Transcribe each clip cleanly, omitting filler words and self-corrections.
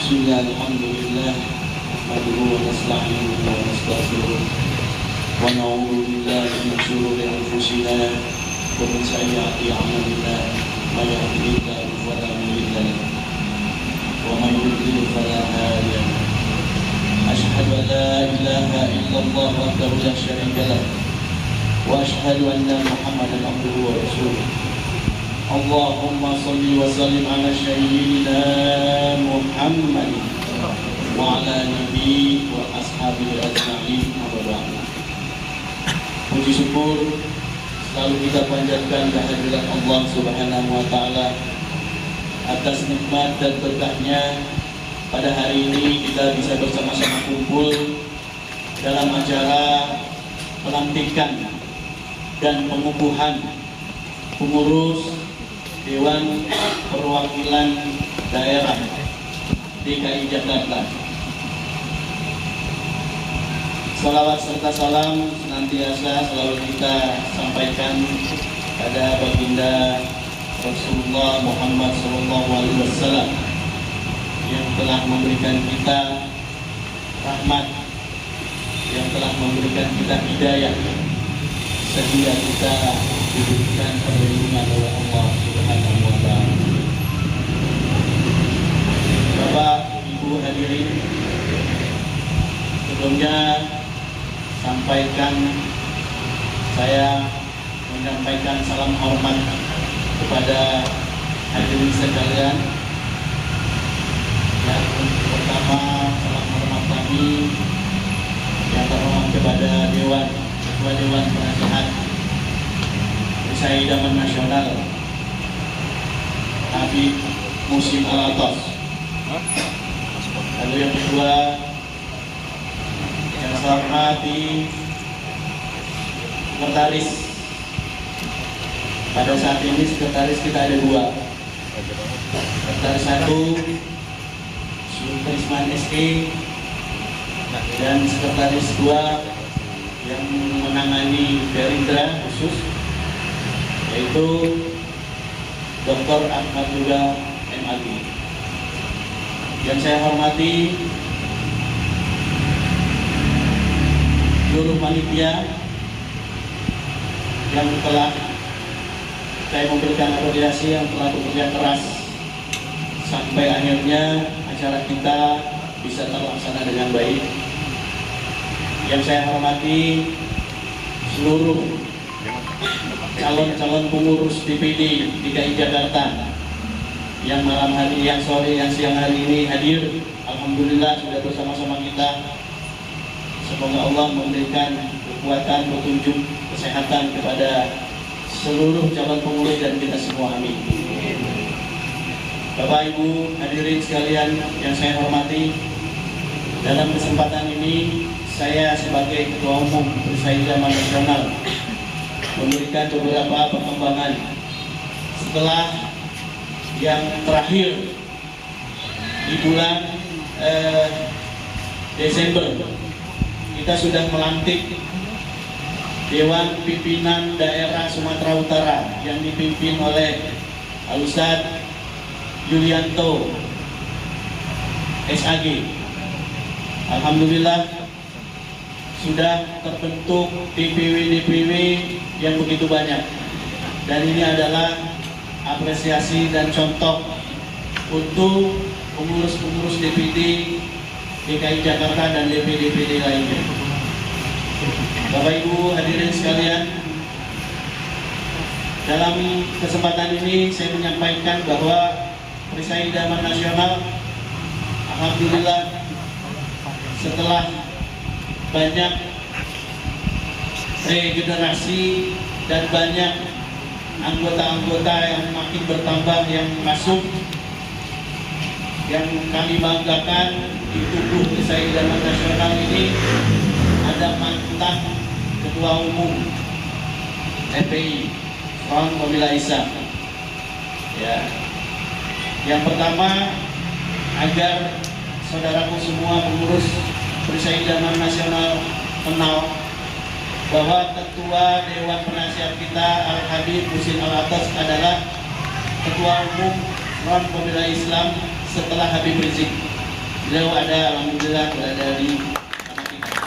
Bismillah, alhamdulillah, nahmaduhu wa nasta'inuhu wa nastaghfiruh wa na'udzu billahi min shururi anfusina wa min sayyiati a'malina may yahdihillahu fala mudilla lahu wa may yudlil fala hadiya lahu. Asyhadu an la ilaha illallah wahdahu la syarika lahu wa asyhadu anna Muhammadan abduhu wa rasuluh. Allahumma salli wa sallim ala sayyidina Muhammad wa ala alihi wa ashabihi ajma'in. Puji syukur selalu kita panjatkan kehadirat Allah Subhanahu wa taala atas nikmat dan berkahnya. Pada hari ini kita bisa bersama-sama kumpul dalam acara pelantikan dan pengukuhan pengurus Dewan Perwakilan Daerah DKI Jakarta. Salawat serta salam senantiasa selalu kita sampaikan pada baginda Rasulullah Muhammad SAW yang telah memberikan kita rahmat, yang telah memberikan kita hidayah, sehingga kita diberikan perlindungan oleh Allah Subhanahu wa taala. Bapak, Ibu hadirin, sebelumnya saya menyampaikan salam hormat kepada hadirin sekalian. Yang pertama, salam hormat kami yang terhormat kepada Ketua Dewan Penasehat Perisai Idaman Nasional Habib Muhsin Alatas. Lalu yang kedua, yang saya hormati sekretaris. Pada saat ini sekretaris kita ada dua. Sekretaris satu Sultan SK dan sekretaris dua yang menangani Gerindra khusus, yaitu Dr. Ahmad juga MAG. Yang saya hormati seluruh panitia yang telah saya memberikan apresiasi, yang telah bekerja keras sampai akhirnya acara kita bisa terlaksana dengan baik. Yang saya hormati seluruh calon-calon pengurus DPD DKI Jakarta yang malam hari, yang sore, yang siang hari ini hadir. Alhamdulillah sudah bersama-sama kita. Semoga Allah memberikan kekuatan, petunjuk, kesehatan kepada seluruh calon pengurus dan kita semua, amin. Bapak Ibu hadirin sekalian yang saya hormati, dalam kesempatan ini saya sebagai Ketua Umum Perisai Idaman Nasional memberikan beberapa perkembangan setelah yang terakhir di bulan Desember. Kita sudah melantik Dewan Pimpinan Daerah Sumatera Utara yang dipimpin oleh Al-Ustadz Yulianto SAG. Alhamdulillah sudah terbentuk DPW yang begitu banyak, dan ini adalah apresiasi dan contoh untuk pengurus-pengurus DPD DKI Jakarta dan DPD lainnya. Bapak Ibu hadirin sekalian, dalam kesempatan ini saya menyampaikan bahwa Perisai Idaman Nasional alhamdulillah setelah banyak regenerasi dan banyak anggota-anggota yang makin bertambah yang masuk, yang kami banggakan di tubuh Perisai Idaman Nasional ini ada mantan Ketua Umum FPI Front Pembela Islam. Ya, yang pertama, agar saudaraku semua pengurus Perisai Idaman Nasional kenal bahwa Ketua Dewan Penasihat kita Al-Habib Muhsin Alatas adalah Ketua Umum Front Pembela Islam setelah Habib Rizik. Beliau ada, alhamdulillah berada di tengah kita.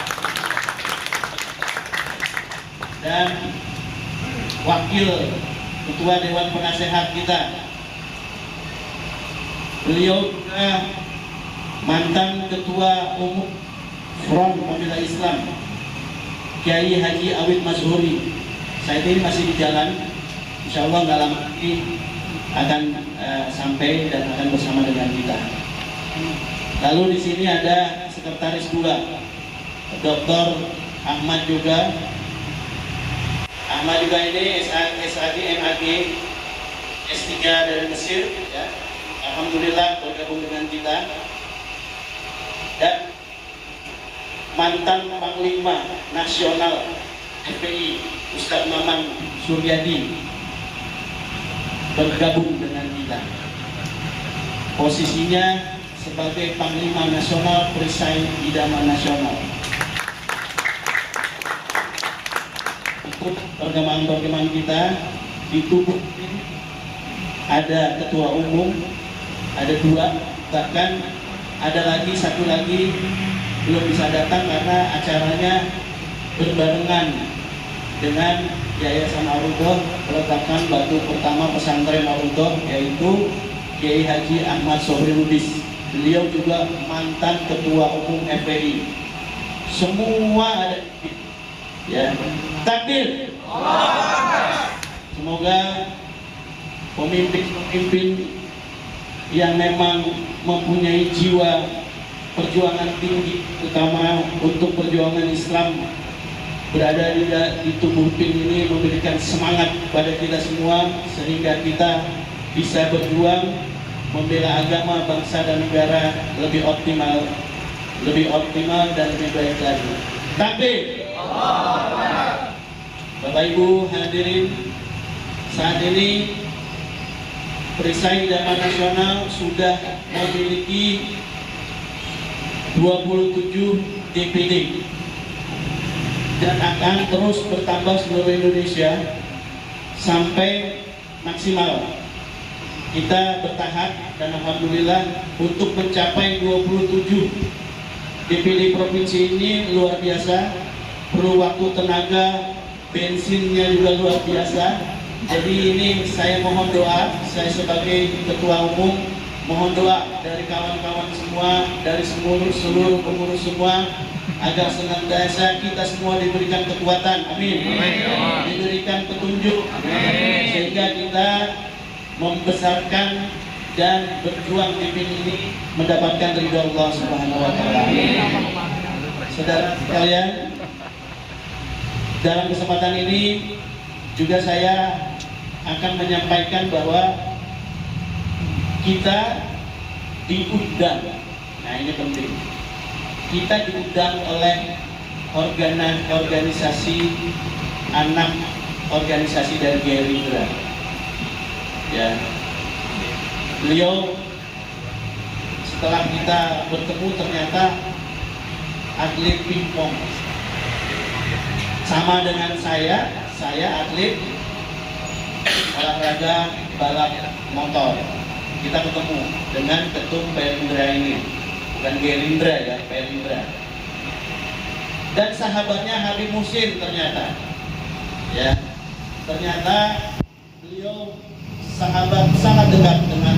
Dan wakil ketua Dewan Penasehat kita, beliau juga mantan ketua umum Front Pembela Islam, Kiai Haji Awid Mazhuri. Saat ini masih di jalan, insya Allah nggak lama lagi akan sampai dan akan bersama dengan kita. Lalu di sini ada sekretaris pula, Dr. Ahmad juga. Ahmad juga ini SAG, MAG, S3 dari Mesir, ya. Alhamdulillah bergabung dengan kita. Dan mantan Panglima Nasional FPI Ustadz Maman Suryadi bergabung dengan kita. Posisinya sebagai Panglima Nasional Perisai Idaman Nasional. Untuk perkembangan kita di tubuh ini ada ketua umum, ada 2, bahkan ada lagi satu lagi belum bisa datang karena acaranya berbarengan dengan Yayasan Ar-Ridho peletakan batu pertama pesantren Ar-Ridho, yaitu Kiai Haji Ahmad Sobri Lubis. Beliau juga mantan ketua umum FPI. Semua ada ya. Takbir. Semoga pemimpin-pemimpin yang memang mempunyai jiwa perjuangan tinggi, terutama untuk perjuangan Islam, berada di tubuh PIN ini memberikan semangat pada kita semua sehingga kita bisa berjuang membela agama, bangsa dan negara lebih optimal dan lebih baik lagi. Takbir. Bapak Ibu hadirin, saat ini Perisai Idaman Nasional sudah memiliki 27 DPD dan akan terus bertambah seluruh Indonesia sampai maksimal. Kita bertahap dan alhamdulillah untuk mencapai 27 DPD provinsi ini luar biasa, perlu waktu, tenaga, bensinnya juga luar biasa. Jadi ini saya mohon doa, saya sebagai ketua umum mohon doa dari kawan-kawan semua, dari seluruh pengurus semua, agar senantiasa kita semua diberikan kekuatan, amin. Diberikan petunjuk, sehingga kita membesarkan dan berjuang di PIN ini mendapatkan ridha Allah Subhanahu wa Ta'ala. Saudara sekalian, dalam kesempatan ini juga saya akan menyampaikan bahwa kita diundang. Nah, ini penting. Kita diundang oleh organisasi anak organisasi dari Gerindra. Ya, beliau setelah kita bertemu ternyata atlet pingpong sama dengan saya atlet olahraga balap motor. Kita ketemu dengan ketum Perindra ini, bukan Gerindra ya, Perindra. Dan sahabatnya Habib Muhsin ternyata, ya, ternyata beliau sahabat sangat dekat dengan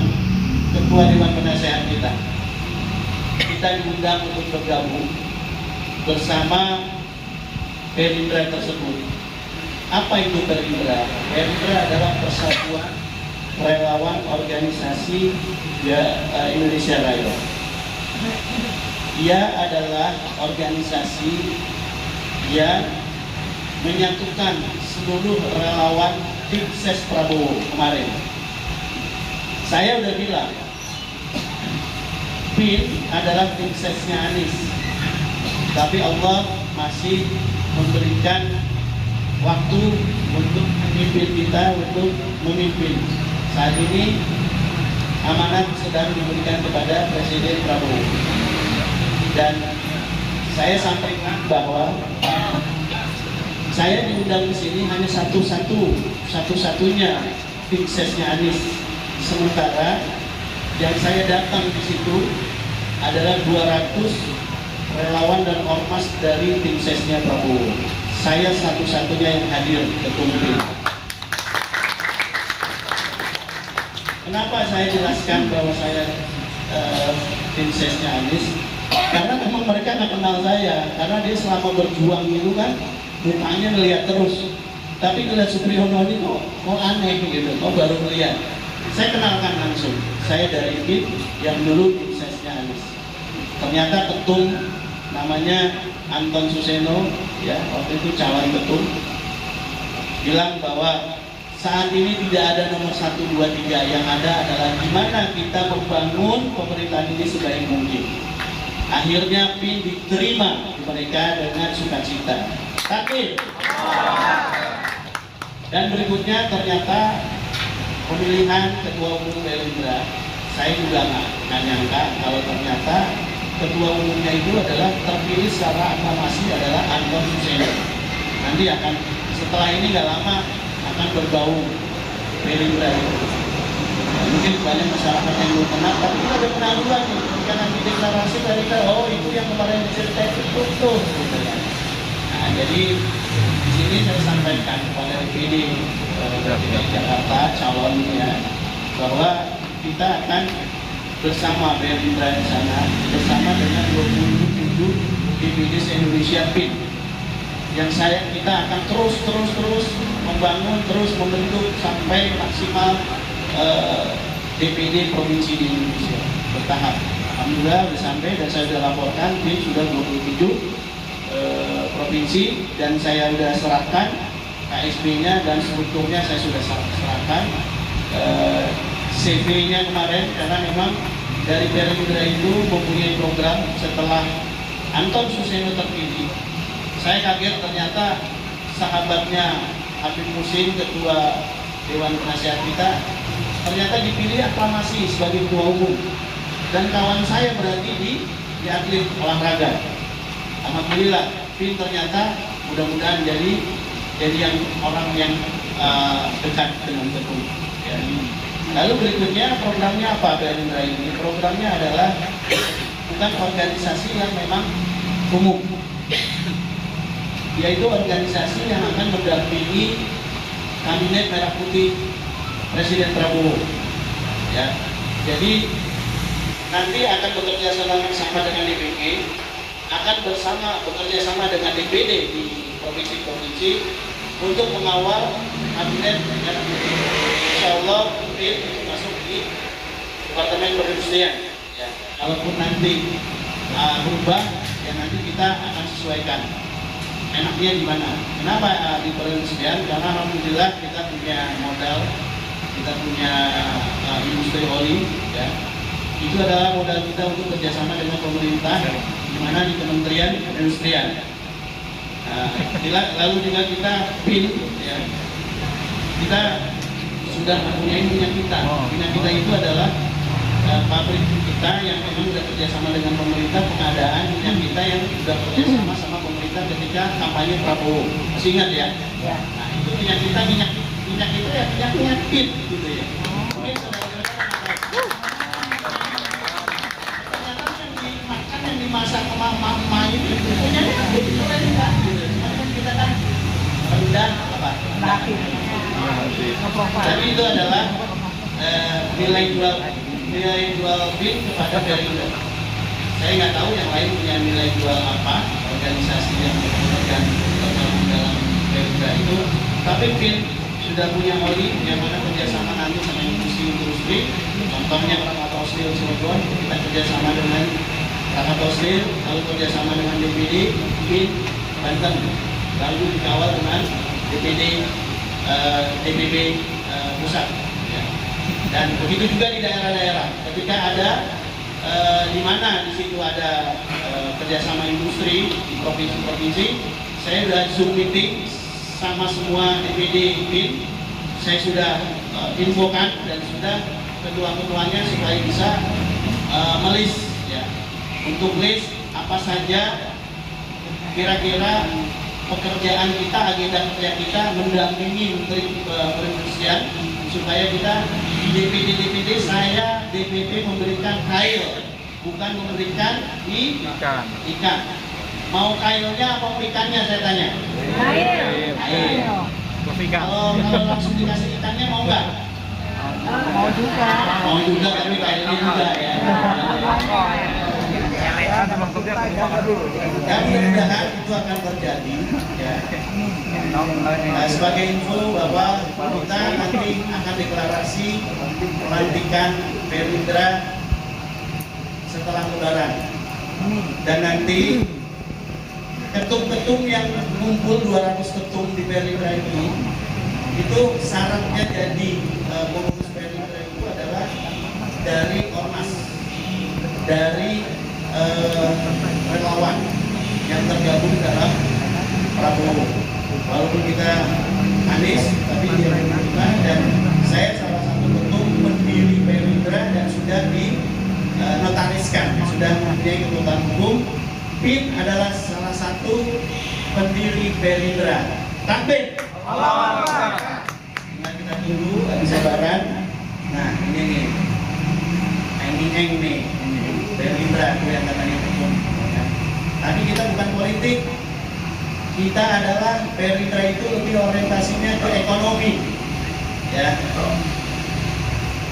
ketua Dewan Penasehat kita. Kita diundang untuk bergabung bersama Perindra tersebut. Apa itu Perindra? Perindra adalah persatuan relawan organisasi Indonesia Raya. Ia adalah organisasi yang menyatukan seluruh relawan tim ses Prabowo kemarin. Saya udah bilang, PIN adalah tim sesnya Anies, tapi Allah masih memberikan waktu untuk memimpin kita, untuk memimpin. Saat ini amanat sedang diberikan kepada Presiden Prabowo, dan saya sampaikan bahwa saya diundang di sini hanya satu-satunya tim sesnya Anies. Sementara yang saya datang di situ adalah 200 relawan dan ormas dari tim sesnya Prabowo. Saya satu-satunya yang hadir ketum PIN. Kenapa saya jelaskan bahwa saya tim sesnya Anies? Karena memang mereka nggak kenal saya, karena dia selama berjuang itu kan mukanya ngelihat terus. Tapi ngelihat Supriyono ini kok aneh gitu, kok baru melihat. Saya kenalkan langsung, saya dari PIN yang dulu tim sesnya Anies. Ternyata ketum namanya Anton Suseno, ya waktu itu calon ketum, bilang bahwa saat ini tidak ada nomor 1, 2, 3, yang ada adalah gimana kita membangun pemerintahan ini sebaik mungkin. Akhirnya PIN diterima mereka dengan sukacita. Tapi dan berikutnya ternyata pemilihan ketua umum Gerindra, saya juga nggak nyangka kalau ternyata ketua umumnya itu adalah terpilih secara aklamasi adalah Anton Suseno. Nanti akan setelah ini nggak lama akan berbau Gerindra. Mungkin banyak masyarakat yang belum kenal, tapi kita udah kenal dulu nih. Karena di deklarasi tadi oh itu yang kemarin diceritain itu tuh. Gitu ya. Nah jadi di sini saya sampaikan kepada DPD Jakarta calonnya bahwa kita akan bersama Gerindra di sana, bersama dengan 27 DPD se-Indonesia PIN, yang kita akan terus membangun, terus membentuk sampai maksimal DPD provinsi di Indonesia bertahap. Alhamdulillah sudah sampai dan saya sudah laporkan PIN sudah 27 provinsi dan saya sudah serahkan KSB-nya dan strukturnya saya sudah serahkan. CV-nya kemarin, karena memang dari Gerindra itu mempunyai program setelah Anton Suseno terpilih. Saya kaget ternyata sahabatnya Habib Muhsin, ketua Dewan Penasihat kita, ternyata dipilih aklamasi sebagai ketua umum. Dan kawan saya berarti di atlet olahraga. Alhamdulillah, PIN ternyata mudah-mudahan jadi yang orang yang dekat dengan ketum. Ya. Lalu berikutnya programnya apa Gerindra ini? Programnya adalah bukan organisasi yang memang umum, yaitu organisasi yang akan mendampingi kabinet merah putih Presiden Prabowo. Ya, jadi nanti akan bekerja sama dengan DPP, akan bekerja sama dengan DPD di provinsi-provinsi untuk mengawal kabinet merah putih. Insya Allah masuk di Departemen Perindustrian. Ya, kalaupun nanti berubah, ya nanti kita akan sesuaikan. Enaknya di mana? Kenapa di perindustrian? Karena alhamdulillah kita punya modal, kita punya industri oli. Ya, itu adalah modal kita untuk kerjasama dengan pemerintah, di mana di Kementerian Perindustrian. Lalu juga kita PIN, ya, kita sudah mempunyai minyak kita. Minyak kita itu adalah pabrik kita yang memang sudah kerjasama dengan pemerintah, pengadaan minyak kita yang sudah kerjasama sama pemerintah ketika kampanye Prabowo. Masih ingat ya? Nah itu minyak kita, minyak itu ya minyak PIN gitu ya. Mungkin saudara-saudara ternyata yang dimakan, yang dimasak sama mama itu minyaknya PIN itu kan enggak gitu. Cuman kita kan rendah apa? Jadi itu adalah nilai jual PIN kepada Gerindra. Saya nggak tahu yang lain punya nilai jual apa, organisasi yang tergabung dalam Gerindra itu. Tapi PIN sudah punya oli yang mana kerjasama nanti sama industri. Contohnya Krakatau Steel Cilegon, kita kerjasama dengan Krakatau Steel, lalu kerjasama dengan DPD PIN Banten, lalu dikawal dengan DPP pusat. Ya. Dan begitu juga di daerah-daerah. Ketika ada di mana di situ ada kerjasama industri di provinsi-provinsi, saya sudah Zoom meeting sama semua DPD PIN. Saya sudah infokan dan sudah ketua-ketuanya supaya bisa melis, ya, untuk list apa saja kira-kira pekerjaan kita, agenda kerja kita mendampingi Menteri Perindustrian supaya kita di DPD saya DPP memberikan file bukan memberikan Ikan. ikan. Mau kailnya apa ikannya saya tanya? Kail. Kail. Ikan. Kalau langsung dikasih ikannya mau nggak? Mau juga. Mau juga tapi kailnya juga ya. Dan mudah-mudahan itu akan terjadi ya. Nah, sebagai info bahwa kita nanti akan deklarasi pelantikan Perindra setelah Lebaran. Dan nanti ketum-ketum yang mengumpul 200 ketum di Perindra itu syaratnya jadi pengurus Perindra itu adalah dari ormas, dari relawan yang tergabung dalam Prabowo. Walaupun kita Anies, tapi dia bukan, dan saya salah satu ketum pendiri Perindra dan sudah dinotariskan, sudah mempunyai kekuatan hukum. PIN adalah salah satu pendiri Perindra. Takbir. Nah, kita tunggu habis Lebaran. Nah, ini nih. Eng nih. Perindra itu yang katanya ketum. Ya. Tapi kita bukan politik. Kita adalah Perindra itu lebih orientasinya ke ekonomi. Ya.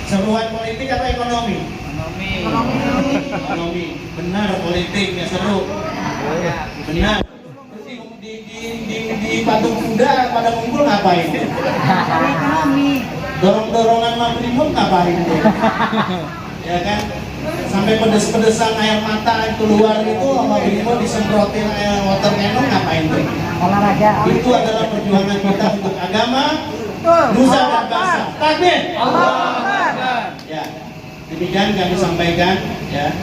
Seruan politik apa ekonomi? Ekonomi. Benar politiknya seru. Benar. Di patung kuda pada kumpul ngapain? Ekonomi. Dorong-dorongan Mabrimob ngapain tuh? Ya kan? Sampai pedes-pedesan air mata keluar itu Mabrimob disemprotin air water cannon ngapain tuh? Olahraga. Itu adalah perjuangan kita untuk agama, nusa dan bangsa. Takbir. Ya, demikian kami sampaikan ya.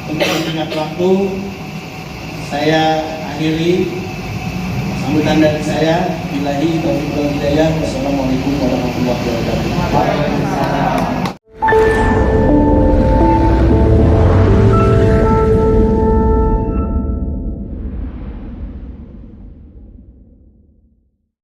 Untuk mengingat waktu, saya akhiri sambutan dari saya. Billahi taufiq wal hidayah. Wassalamualaikum warahmatullahi wabarakatuh.